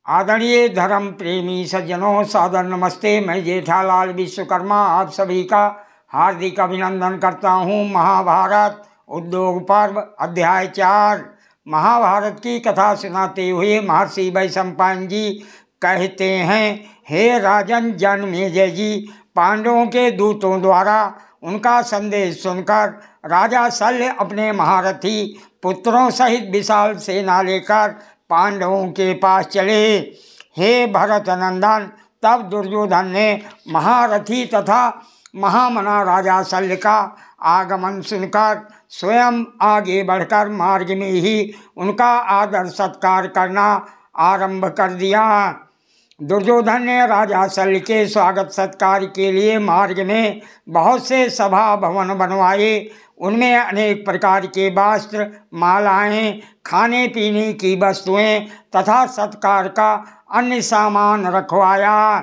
आदरणीय धर्म प्रेमी सज्जनों, सादर नमस्ते। मैं जेठालाल विश्वकर्मा आप सभी का हार्दिक अभिनंदन करता हूँ। महाभारत उद्योग पर्व अध्याय 4 महाभारत की कथा सुनाते हुए महर्षि वैशंपायन जी कहते हैं, हे राजन जनमेजय जी, पांडवों के दूतों द्वारा उनका संदेश सुनकर राजा शल्य अपने महारथी पुत्रों सहित विशाल सेना लेकर पांडवों के पास चले। हे भरत नंदन, तब दुर्योधन ने महारथी तथा महामना राजा शल्य का आगमन सुनकर स्वयं आगे बढ़कर मार्ग में ही उनका आदर सत्कार करना आरंभ कर दिया। दुर्योधन ने राजा शल्य के स्वागत सत्कार के लिए मार्ग में बहुत से सभा भवन बनवाए। उनमें अनेक प्रकार के वस्त्र, मालाएं, खाने पीने की वस्तुएं तथा सत्कार का अन्य सामान रखवाया।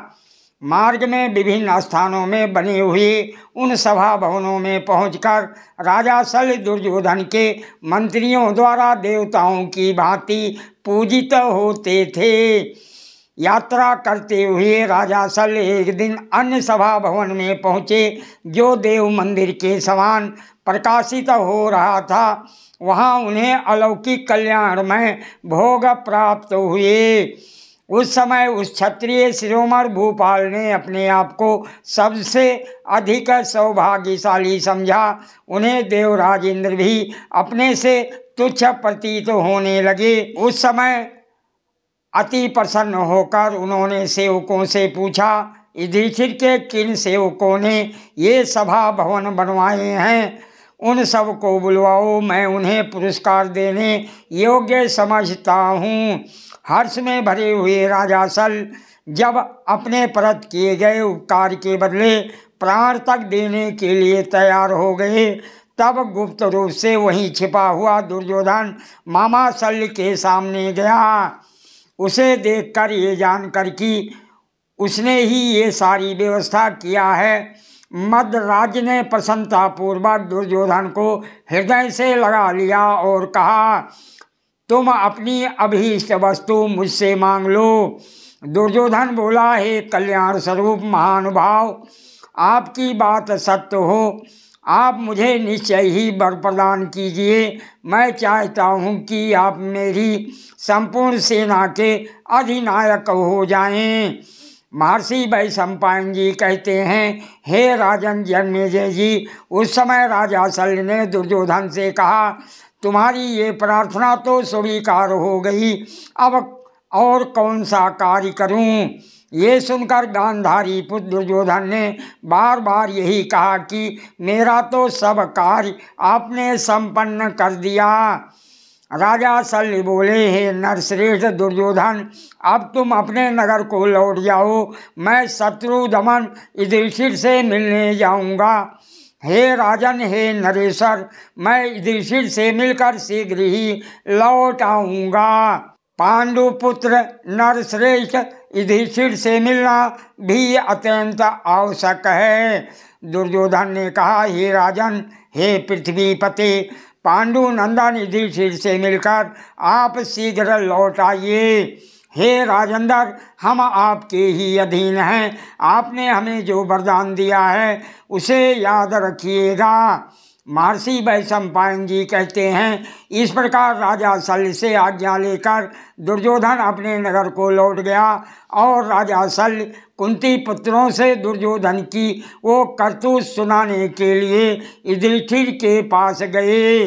मार्ग में विभिन्न स्थानों में बने हुए उन सभा भवनों में पहुंचकर राजा शल्य दुर्योधन के मंत्रियों द्वारा देवताओं की भांति पूजित होते थे। यात्रा करते हुए राजा शल्य एक दिन अन्य सभा भवन में पहुँचे जो देव मंदिर के समान प्रकाशित हो रहा था। वहाँ उन्हें अलौकिक कल्याणमय भोग प्राप्त हुए। उस समय उस क्षत्रिय शिरोमणि भूपाल ने अपने आप को सबसे अधिक सौभाग्यशाली समझा। उन्हें देवराज इंद्र भी अपने से तुच्छ प्रतीत होने लगे। उस समय अति प्रसन्न होकर उन्होंने सेवकों से पूछा, युधिष्ठिर के किन सेवकों ने ये सभा भवन बनवाए हैं? उन सब को बुलवाओ, मैं उन्हें पुरस्कार देने योग्य समझता हूँ। हर्ष में भरे हुए राजा शल्य जब अपने परत किए गए उपकार के बदले प्राण तक देने के लिए तैयार हो गए, तब गुप्त रूप से वहीं छिपा हुआ दुर्योधन मामा शल्य के सामने गया। उसे देखकर ये जानकर कि उसने ही ये सारी व्यवस्था किया है, मद्राज ने प्रसन्नतापूर्वक दुर्योधन को हृदय से लगा लिया और कहा, तुम अपनी अभीष्ट वस्तु मुझसे मांग लो। दुर्योधन बोला, हे कल्याण स्वरूप महानुभाव, आपकी बात सत्य हो, आप मुझे निश्चय ही वर प्रदान कीजिए। मैं चाहता हूँ कि आप मेरी संपूर्ण सेना के अधिनायक हो जाएं। महर्षि वैशंपायन जी कहते हैं, हे राजन जनमेजय जी, उस समय राजा शल्य ने दुर्योधन से कहा, तुम्हारी ये प्रार्थना तो स्वीकार हो गई, अब और कौन सा कार्य करूं? ये सुनकर गांधारी पुत्र दुर्योधन ने बार बार यही कहा कि मेरा तो सब कार्य आपने संपन्न कर दिया। राजा शल्य बोले, हे नरश्रेष्ठ दुर्योधन, अब तुम अपने नगर को लौट जाओ, मैं शत्रु दमन युधिष्ठिर से मिलने जाऊंगा। हे राजन, हे नरेश्वर, मैं युधिष्ठिर से मिलकर शीघ्र ही लौट आऊंगा। पांडुपुत्र नरश्रेष्ठ, युधिष्ठिर से मिलना भी अत्यंत आवश्यक है। दुर्योधन ने कहा, हे राजन, हे पृथ्वीपते, पांडु नंदन युधिष्ठिर से मिलकर आप शीघ्र लौट आइए। हे राजेंद्र, हम आपके ही अधीन हैं, आपने हमें जो वरदान दिया है उसे याद रखिएगा। महर्षि वैशंपायन जी कहते हैं, इस प्रकार राजा शल्य से आज्ञा लेकर दुर्योधन अपने नगर को लौट गया और राजा शल्य कुंती पुत्रों से दुर्योधन की वो करतूत सुनाने के लिए युधिष्ठिर के पास गए।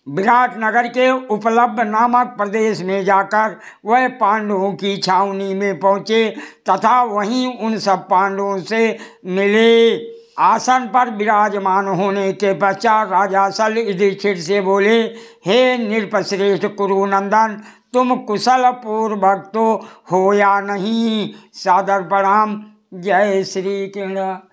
विराट नगर के उपलब्ध नामक प्रदेश में जाकर वह पांडवों की छावनी में पहुँचे तथा वहीं उन सब पांडवों से मिले। आसन पर विराजमान होने के पश्चात राजा शल्य युधिष्ठिर से बोले, हे नृपश्रेष्ठ कुरुनंदन, तुम कुशल पूर्वक तो हो या नहीं? सादर प्रणाम। जय श्री कृष्ण।